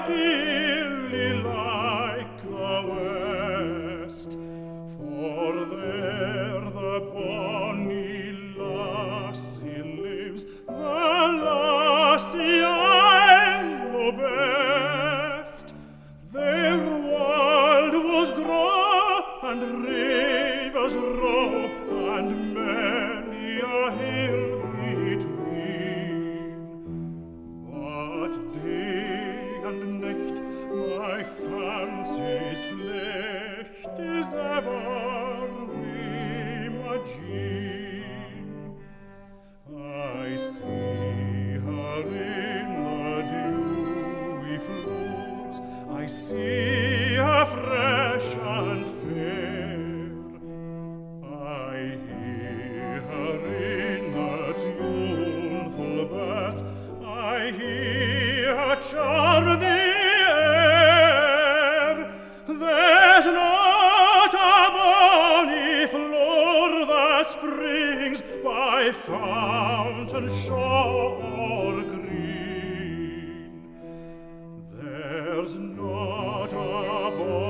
happily like the West, for there the bonny lassie lives, the lassie I know best. Their world was graw and rivers row, and many a hill between. But day and night my fancy's flecht is ever Imogene. I see her in the dewy flows, I see her fresh and fair, I hear her in the tuneful birds, I hear her charm the air. There's not a bonny floor that springs by fountain, shaw, or green. There's not a bonny